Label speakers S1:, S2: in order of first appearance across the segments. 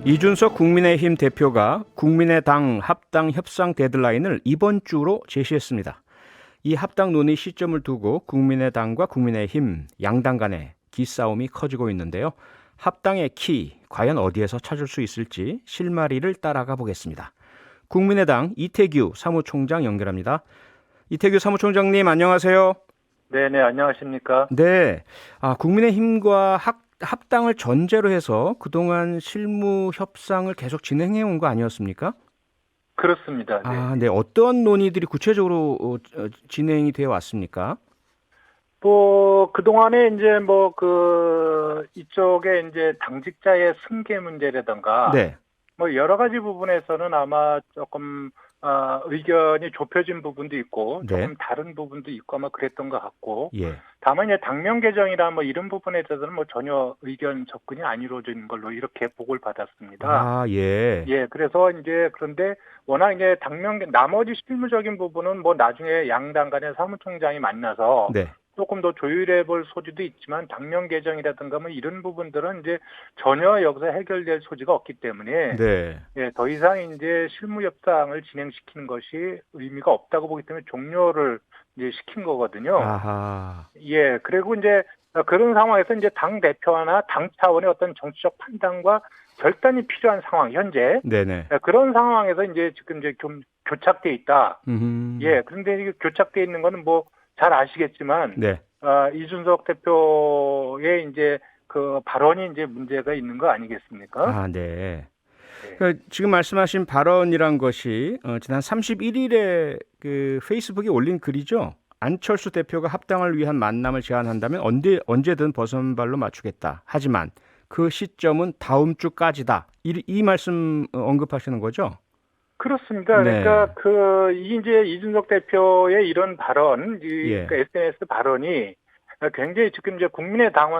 S1: 이준석 국민의힘 대표가 국민의당 합당 협상 데드라인을 이번 주로 제시했습니다. 이 합당 논의 시점을 두고 국민의당과 국민의힘 양당 간의 기싸움이 커지고 있는데요. 합당의 키, 과연 어디에서 찾을 수 있을지 실마리를 따라가 보겠습니다. 국민의당 이태규 사무총장 연결합니다. 이태규 사무총장님 안녕하세요.
S2: 네네, 안녕하십니까?
S1: 네, 국민의힘과 합당을 전제로 해서 그동안 실무 협상을 계속 진행해 온 거 아니었습니까?
S2: 그렇습니다. 네.
S1: 네. 어떤 논의들이 구체적으로 진행이 되어 왔습니까?
S2: 그동안에 이제 이쪽에 이제 당직자의 승계 문제라든가,
S1: 네.
S2: 여러 가지 부분에서는 아마 조금, 의견이 좁혀진 부분도 있고,
S1: 네.
S2: 조금 다른 부분도 있고 아마 그랬던 것 같고,
S1: 예.
S2: 다만 이제 당면 개정이나 이런 부분에 대해서는 전혀 의견 접근이 안 이루어진 걸로 이렇게 보고를 받았습니다.
S1: 예.
S2: 예, 그래서 이제 그런데 워낙 이제 나머지 실무적인 부분은 나중에 양당 간의 사무총장이 만나서
S1: 네.
S2: 조금 더 조율해 볼 소지도 있지만 당면 개정이라든가 이런 부분들은 이제 전혀 여기서 해결될 소지가 없기 때문에
S1: 네.
S2: 예, 더 이상 이제 실무 협상을 진행시키는 것이 의미가 없다고 보기 때문에 종료를 이제 시킨 거거든요.
S1: 아하.
S2: 예, 그리고 이제 그런 상황에서 이제 당 대표나 당 차원의 어떤 정치적 판단과 결단이 필요한 상황, 현재.
S1: 네네.
S2: 그런 상황에서 이제 지금 이제 좀 교착돼 있다. 예, 그런데 이게 교착돼 있는 거는 잘 아시겠지만,
S1: 네.
S2: 이준석 대표의 이제 그 발언이 이제 문제가 있는 거 아니겠습니까?
S1: 네.
S2: 네.
S1: 그러니까 지금 말씀하신 발언이란 것이 지난 31일에 그 페이스북에 올린 글이죠. 안철수 대표가 합당을 위한 만남을 제안한다면 언제든 버선발로 맞추겠다. 하지만 그 시점은 다음 주까지다. 이 말씀 언급하시는 거죠?
S2: 그렇습니다.
S1: 네.
S2: 그러니까 이제 이준석 대표의 이런 발언,
S1: 예.
S2: 그러니까 SNS 발언이 굉장히 지금 이제 국민의당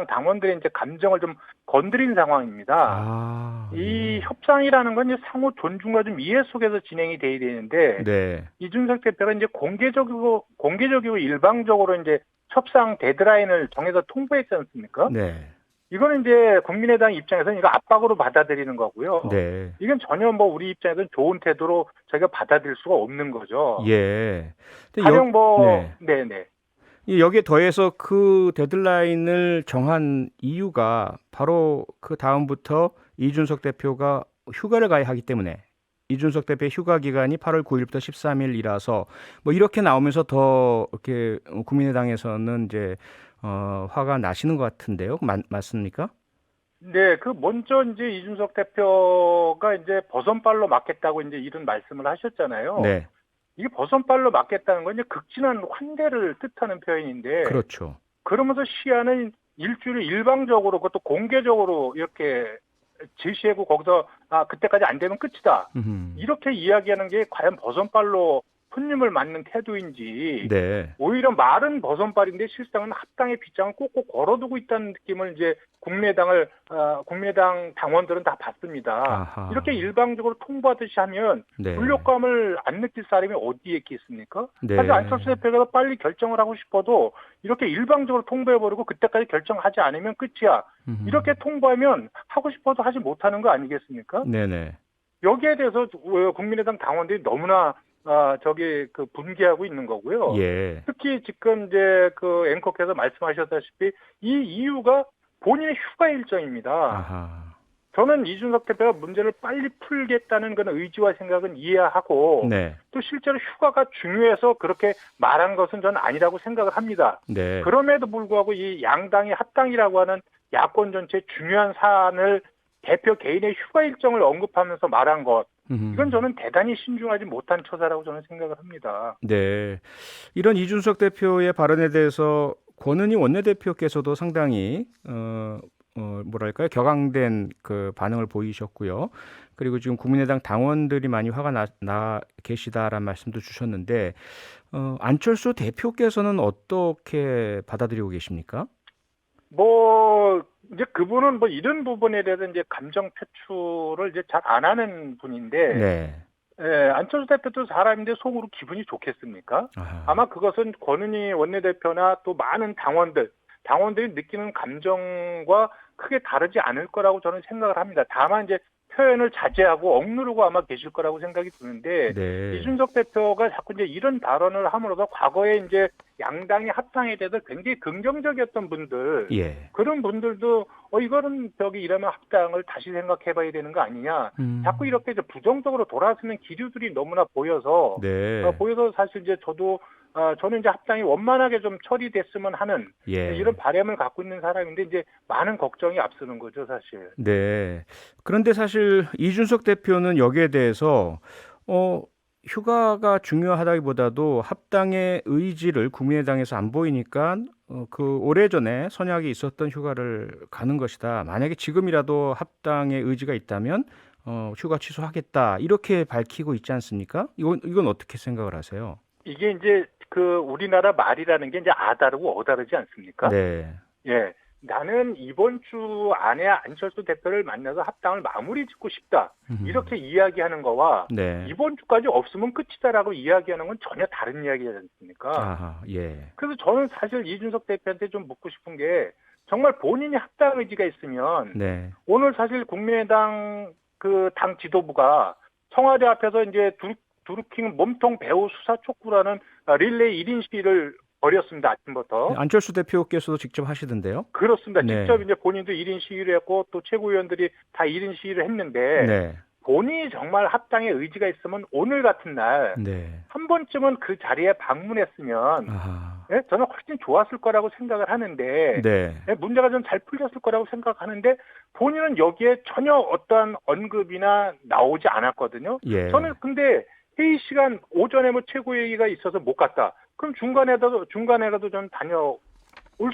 S2: 당원들의 이제 감정을 좀 건드린 상황입니다. 이
S1: 예.
S2: 협상이라는 건 이제 상호 존중과 좀 이해 속에서 진행이 돼야 되는데,
S1: 네.
S2: 이준석 대표가 이제 공개적이고 일방적으로 이제 협상 데드라인을 정해서 통보했지 않습니까?
S1: 네.
S2: 이거는 이제 국민의당 입장에서는 이거 압박으로 받아들이는 거고요.
S1: 네.
S2: 이건 전혀 우리 입장에서는 좋은 태도로 저희가 받아들일 수가 없는 거죠.
S1: 예. 근데
S2: 가령
S1: 네.
S2: 네네.
S1: 여기에 더해서 그 데드라인을 정한 이유가 바로 그 다음부터 이준석 대표가 휴가를 가야 하기 때문에 이준석 대표의 휴가 기간이 8월 9일부터 13일이라서 이렇게 나오면서 더 이렇게 국민의당에서는 이제 화가 나시는 것 같은데요. 맞습니까?
S2: 네, 먼저 이제 이준석 대표가 이제 버선발로 맞겠다고 이제 이런 말씀을 하셨잖아요.
S1: 네.
S2: 이게 버선발로 맞겠다는 건 이제 극진한 환대를 뜻하는 표현인데,
S1: 그렇죠.
S2: 그러면서 시한은 일주일 일방적으로 그것도 공개적으로 이렇게 제시하고 거기서 그때까지 안 되면 끝이다. 이렇게 이야기하는 게 과연 버선발로 손님을 맞는 태도인지,
S1: 네.
S2: 오히려 말은 버선발인데 실상은 합당의 빗장을 꼭꼭 걸어두고 있다는 느낌을 이제 국민의당 당원들은 다 받습니다.
S1: 아하.
S2: 이렇게 일방적으로 통보하듯이 하면
S1: 네.
S2: 굴욕감을 안 느낄 사람이 어디에 있겠습니까?
S1: 네.
S2: 사실 안철수 대표가 빨리 결정을 하고 싶어도 이렇게 일방적으로 통보해버리고 그때까지 결정하지 않으면 끝이야. 이렇게 통보하면 하고 싶어도 하지 못하는 거 아니겠습니까?
S1: 네네.
S2: 여기에 대해서 국민의당 당원들이 너무나 분개하고 있는 거고요.
S1: 예.
S2: 특히 지금 이제 앵커께서 말씀하셨다시피 이 이유가 본인의 휴가 일정입니다.
S1: 아하.
S2: 저는 이준석 대표가 문제를 빨리 풀겠다는 그런 의지와 생각은 이해하고
S1: 네.
S2: 또 실제로 휴가가 중요해서 그렇게 말한 것은 저는 아니라고 생각을 합니다.
S1: 네.
S2: 그럼에도 불구하고 이 양당이 합당이라고 하는 야권 전체의 중요한 사안을 대표 개인의 휴가 일정을 언급하면서 말한 것, 이건 저는 대단히 신중하지 못한 처사라고 저는 생각을 합니다.
S1: 네. 이런 이준석 대표의 발언에 대해서 권은희 원내대표께서도 상당히 뭐랄까요? 격앙된 그 반응을 보이셨고요. 그리고 지금 국민의당 당원들이 많이 화가 나 계시다라는 말씀도 주셨는데 안철수 대표께서는 어떻게 받아들이고 계십니까?
S2: 이제 그분은 이런 부분에 대해서 이제 감정 표출을 이제 잘 안 하는 분인데,
S1: 네.
S2: 안철수 대표도 사람인데 속으로 기분이 좋겠습니까?
S1: 아하.
S2: 아마 그것은 권은희 원내대표나 또 많은 당원들이 느끼는 감정과 크게 다르지 않을 거라고 저는 생각을 합니다. 다만 이제 표현을 자제하고 억누르고 아마 계실 거라고 생각이 드는데
S1: 네.
S2: 이준석 대표가 자꾸 이제 이런 발언을 함으로써 과거에 이제 양당의 합당에 대해서 굉장히 긍정적이었던 분들
S1: 예.
S2: 그런 분들도 이거는 이러면 합당을 다시 생각해봐야 되는 거 아니냐. 자꾸 이렇게 이제 부정적으로 돌아서는 기류들이 너무나 보여서
S1: 네.
S2: 보여서 사실 이제 저는 이제 합당이 원만하게 좀 처리됐으면 하는
S1: 예.
S2: 이런 바람을 갖고 있는 사람인데 이제 많은 걱정이 앞서는 거죠, 사실.
S1: 네. 그런데 사실 이준석 대표는 여기에 대해서 휴가가 중요하다기보다도 합당의 의지를 국민의당에서 안 보이니까 그 오래전에 선약이 있었던 휴가를 가는 것이다. 만약에 지금이라도 합당의 의지가 있다면 휴가 취소하겠다. 이렇게 밝히고 있지 않습니까? 이건 어떻게 생각을 하세요?
S2: 이게 이제 우리나라 말이라는 게 이제 아다르고 어다르지 않습니까?
S1: 네.
S2: 예. 나는 이번 주 안에 안철수 대표를 만나서 합당을 마무리 짓고 싶다. 이렇게 이야기하는 거와
S1: 네.
S2: 이번 주까지 없으면 끝이다라고 이야기하는 건 전혀 다른 이야기지 않습니까?
S1: 아하, 예.
S2: 그래서 저는 사실 이준석 대표한테 좀 묻고 싶은 게 정말 본인이 합당 의지가 있으면
S1: 네.
S2: 오늘 사실 국민의당 당 지도부가 청와대 앞에서 이제 두루킹 몸통 배우 수사 촉구라는 릴레이 1인 시위를 벌였습니다. 아침부터.
S1: 안철수 대표께서도 직접 하시던데요?
S2: 그렇습니다.
S1: 네.
S2: 직접 이제 본인도 1인 시위를 했고 또 최고위원들이 다 1인 시위를 했는데
S1: 네.
S2: 본인이 정말 합당의 의지가 있으면 오늘 같은 날 한
S1: 네.
S2: 번쯤은 그 자리에 방문했으면
S1: 아하.
S2: 저는 훨씬 좋았을 거라고 생각을 하는데
S1: 네.
S2: 문제가 좀 잘 풀렸을 거라고 생각하는데 본인은 여기에 전혀 어떠한 언급이나 나오지 않았거든요.
S1: 예.
S2: 저는 근데 회의 시간 오전에 뭐 최고회의가 있어서 못 갔다. 그럼 중간에라도 좀 다녀올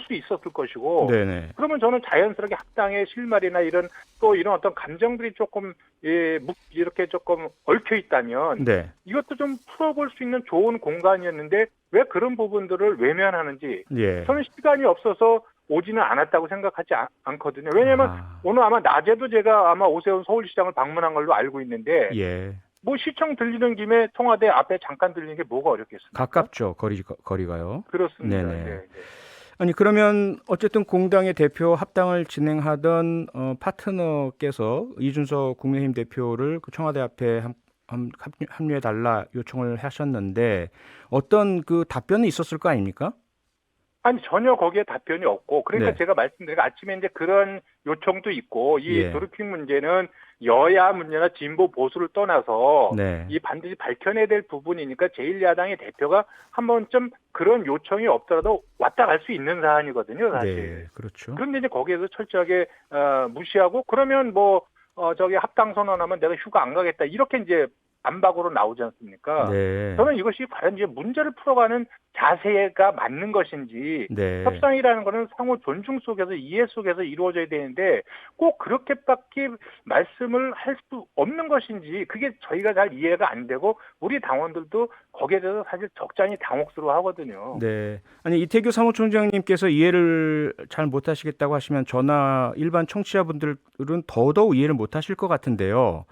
S2: 수 있었을 것이고.
S1: 네네.
S2: 그러면 저는 자연스럽게 합당의 실마리나 이런 어떤 감정들이 조금 이렇게 조금 얽혀 있다면
S1: 네.
S2: 이것도 좀 풀어볼 수 있는 좋은 공간이었는데 왜 그런 부분들을 외면하는지
S1: 예.
S2: 저는 시간이 없어서 오지는 않았다고 생각하지 않거든요. 왜냐하면 오늘 아마 낮에도 제가 아마 오세훈 서울시장을 방문한 걸로 알고 있는데
S1: 예.
S2: 뭐 시청 들리는 김에 청와대 앞에 잠깐 들리는 게 뭐가 어렵겠습니까?
S1: 가깝죠. 거리가요.
S2: 그렇습니다.
S1: 네네.
S2: 네.
S1: 아니 그러면 어쨌든 공당의 대표 합당을 진행하던 파트너께서 이준석 국민의힘 대표를 그 청와대 앞에 합류해 달라 요청을 하셨는데 어떤 그 답변이 있었을 거 아닙니까?
S2: 아니 전혀 거기에 답변이 없고 그러니까
S1: 네.
S2: 제가 말씀드린 아침에 이제 그런 요청도 있고 이
S1: 예.
S2: 드루킹 문제는 여야 문제나 진보 보수를 떠나서
S1: 네.
S2: 이 반드시 밝혀내야 될 부분이니까 제1야당의 대표가 한 번쯤 그런 요청이 없더라도 왔다 갈 수 있는 사안이거든요, 사실.
S1: 네, 그렇죠.
S2: 그런데 이제 거기에서 철저하게 무시하고 그러면 합당 선언하면 내가 휴가 안 가겠다 이렇게 이제 반박으로 나오지 않습니까?
S1: 네.
S2: 저는 이것이 과연 이제 문제를 풀어가는 자세가 맞는 것인지
S1: 네.
S2: 협상이라는 것은 상호 존중 속에서 이해 속에서 이루어져야 되는데 꼭 그렇게밖에 말씀을 할 수 없는 것인지 그게 저희가 잘 이해가 안 되고 우리 당원들도 거기에 대해서 사실 적잖이 당혹스러워하거든요.
S1: 네. 아니 이태규 사무총장님께서 이해를 잘 못하시겠다고 하시면 저나 일반 청취자분들은 더더욱 이해를 못하실 것 같은데요.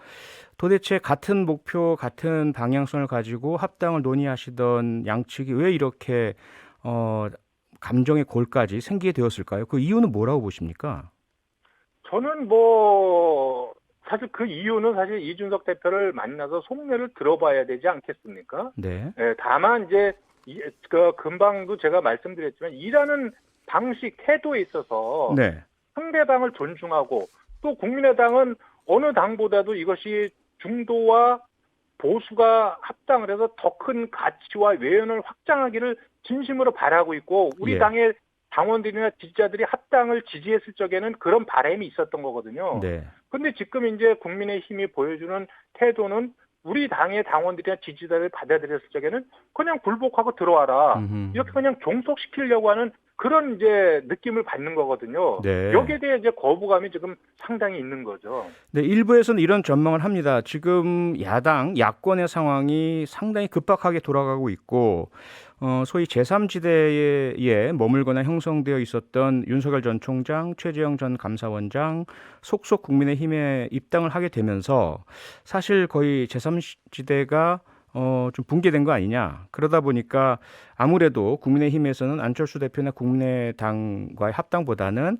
S1: 도대체 같은 목표, 같은 방향성을 가지고 합당을 논의하시던 양측이 왜 이렇게 감정의 골까지 생기게 되었을까요? 그 이유는 뭐라고 보십니까?
S2: 저는 사실 그 이유는 사실 이준석 대표를 만나서 속내를 들어봐야 되지 않겠습니까?
S1: 네.
S2: 다만 이제 금방도 제가 말씀드렸지만 일하는 방식, 태도에 있어서
S1: 네.
S2: 상대방을 존중하고 또 국민의당은 어느 당보다도 이것이 중도와 보수가 합당을 해서 더 큰 가치와 외연을 확장하기를 진심으로 바라고 있고 우리
S1: 예.
S2: 당의 당원들이나 지지자들이 합당을 지지했을 적에는 그런 바람이 있었던 거거든요.
S1: 네.
S2: 근데 지금 이제 국민의힘이 보여주는 태도는 우리 당의 당원들이나 지지자를 받아들였을 적에는 그냥 굴복하고 들어와라. 이렇게 그냥 종속시키려고 하는 그런 이제 느낌을 받는 거거든요.
S1: 네.
S2: 여기에 대해 이제 거부감이 지금 상당히 있는 거죠.
S1: 네, 일부에서는 이런 전망을 합니다. 지금 야권의 상황이 상당히 급박하게 돌아가고 있고, 소위 제3지대에 머물거나 형성되어 있었던 윤석열 전 총장, 최재형 전 감사원장, 속속 국민의힘에 입당을 하게 되면서 사실 거의 제3지대가 좀 붕괴된 거 아니냐. 그러다 보니까 아무래도 국민의힘에서는 안철수 대표나 국민의당과의 합당보다는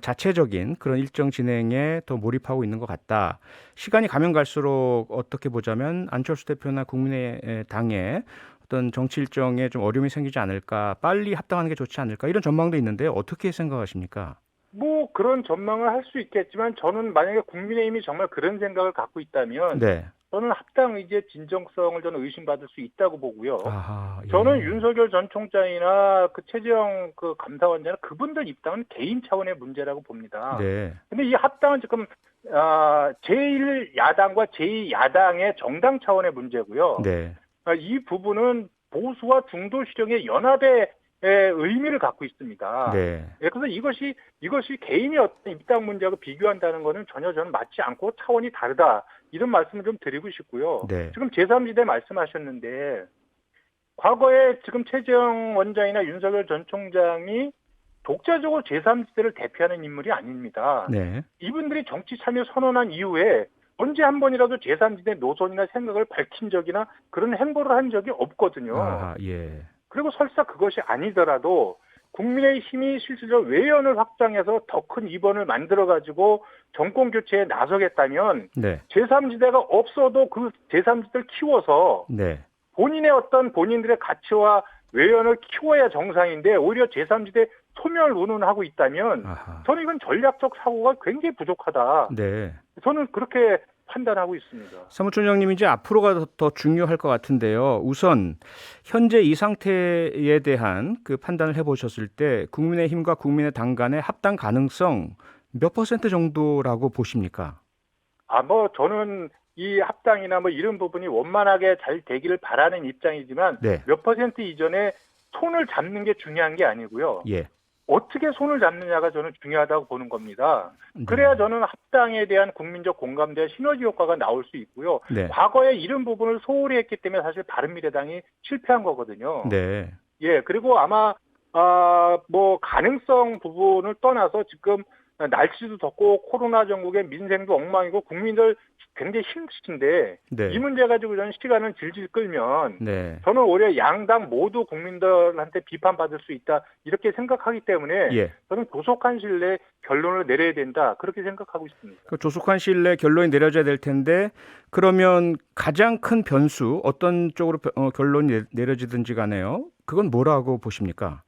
S1: 자체적인 그런 일정 진행에 더 몰입하고 있는 것 같다. 시간이 가면 갈수록 어떻게 보자면 안철수 대표나 국민의당의 어떤 정치 일정에 좀 어려움이 생기지 않을까, 빨리 합당하는 게 좋지 않을까, 이런 전망도 있는데 어떻게 생각하십니까?
S2: 뭐 그런 전망을 할 수 있겠지만 저는 만약에 국민의힘이 정말 그런 생각을 갖고 있다면
S1: 네.
S2: 저는 합당 의지의 진정성을 저는 의심받을 수 있다고 보고요.
S1: 아하, 예.
S2: 저는 윤석열 전 총장이나 그 최재형 그 감사원장이나 그분들 입장은 개인 차원의 문제라고 봅니다.
S1: 네.
S2: 근데 이 합당은 지금 제1야당과 제2야당의 정당 차원의 문제고요.
S1: 네.
S2: 이 부분은 보수와 중도 실용의 연합의 의미를 갖고 있습니다.
S1: 네.
S2: 그래서 이것이 개인의 어떤 입당 문제하고 비교한다는 것은 전혀 저는 맞지 않고 차원이 다르다. 이런 말씀을 좀 드리고 싶고요.
S1: 네.
S2: 지금 제3지대 말씀하셨는데 과거에 지금 최재형 원장이나 윤석열 전 총장이 독자적으로 제3지대를 대표하는 인물이 아닙니다.
S1: 네.
S2: 이분들이 정치 참여 선언한 이후에 언제 한 번이라도 제3지대 노선이나 생각을 밝힌 적이나 그런 행보를 한 적이 없거든요.
S1: 아, 예.
S2: 그리고 설사 그것이 아니더라도 국민의힘이 실질적으로 외연을 확장해서 더 큰 이번을 만들어가지고 정권 교체에 나서겠다면
S1: 네.
S2: 제3지대가 없어도 그 제3지대를 키워서
S1: 네.
S2: 본인들의 가치와 외연을 키워야 정상인데 오히려 제3지대 소멸을 운운하고 있다면
S1: 아하.
S2: 저는 이건 전략적 사고가 굉장히 부족하다.
S1: 네.
S2: 저는 그렇게 판단하고 있습니다.
S1: 사무총장님, 이제 앞으로가 더 중요할 것 같은데요. 우선 현재 이 상태에 대한 그 판단을 해보셨을 때 국민의힘과 국민의당 간의 합당 가능성 몇 % 정도라고 보십니까?
S2: 저는 이 합당이나 이런 부분이 원만하게 잘 되기를 바라는 입장이지만
S1: 네.
S2: 몇 % 이전에 손을 잡는 게 중요한 게 아니고요.
S1: 예.
S2: 어떻게 손을 잡느냐가 저는 중요하다고 보는 겁니다.
S1: 네.
S2: 그래야 저는 합당에 대한 국민적 공감대, 시너지 효과가 나올 수 있고요.
S1: 네.
S2: 과거에 이런 부분을 소홀히 했기 때문에 사실 바른미래당이 실패한 거거든요.
S1: 네.
S2: 예, 그리고 아마 가능성 부분을 떠나서 지금 날씨도 덥고 코로나 전국에 민생도 엉망이고 국민들 굉장히 힘드신데
S1: 네.
S2: 이 문제 가지고 저는 시간을 질질 끌면
S1: 네.
S2: 저는 오히려 양당 모두 국민들한테 비판받을 수 있다 이렇게 생각하기 때문에
S1: 예.
S2: 저는 조속한 시일 내에 결론을 내려야 된다 그렇게 생각하고 있습니다.
S1: 그 조속한 시일 내에 결론이 내려져야 될 텐데 그러면 가장 큰 변수 어떤 쪽으로 결론이 내려지든지 간에요. 그건 뭐라고 보십니까?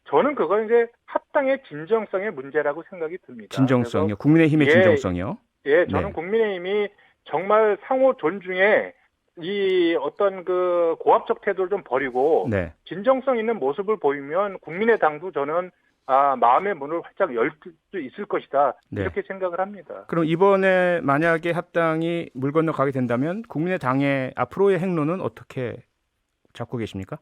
S2: 저는 그건 이제 합당의 진정성의 문제라고 생각이 듭니다.
S1: 진정성이요. 국민의힘의 진정성이요.
S2: 예, 저는
S1: 네.
S2: 국민의힘이 정말 상호 존중에 이 어떤 그 고압적 태도를 좀 버리고
S1: 네.
S2: 진정성 있는 모습을 보이면 국민의당도 저는 마음의 문을 활짝 열 수 있을 것이다.
S1: 네.
S2: 이렇게 생각을 합니다.
S1: 그럼 이번에 만약에 합당이 물 건너가게 된다면 국민의당의 앞으로의 행로는 어떻게 잡고 계십니까?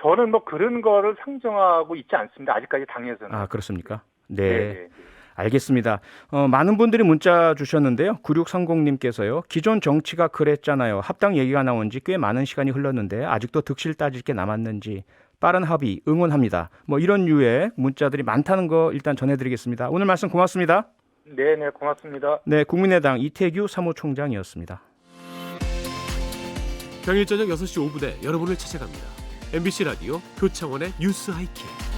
S2: 저는 그런 거를 상정하고 있지 않습니다. 아직까지 당에서는.
S1: 아, 그렇습니까? 네.
S2: 네.
S1: 알겠습니다. 많은 분들이 문자 주셨는데요. 9630님께서요. 기존 정치가 그랬잖아요. 합당 얘기가 나온 지 꽤 많은 시간이 흘렀는데 아직도 득실 따질 게 남았는지 빠른 합의 응원합니다. 이런 류의 문자들이 많다는 거 일단 전해드리겠습니다. 오늘 말씀 고맙습니다.
S2: 네, 고맙습니다.
S1: 네, 국민의당 이태규 사무총장이었습니다.
S3: 평일 저녁 6시 5분에 여러분을 찾아갑니다. MBC 라디오 표창원의 뉴스 하이킥.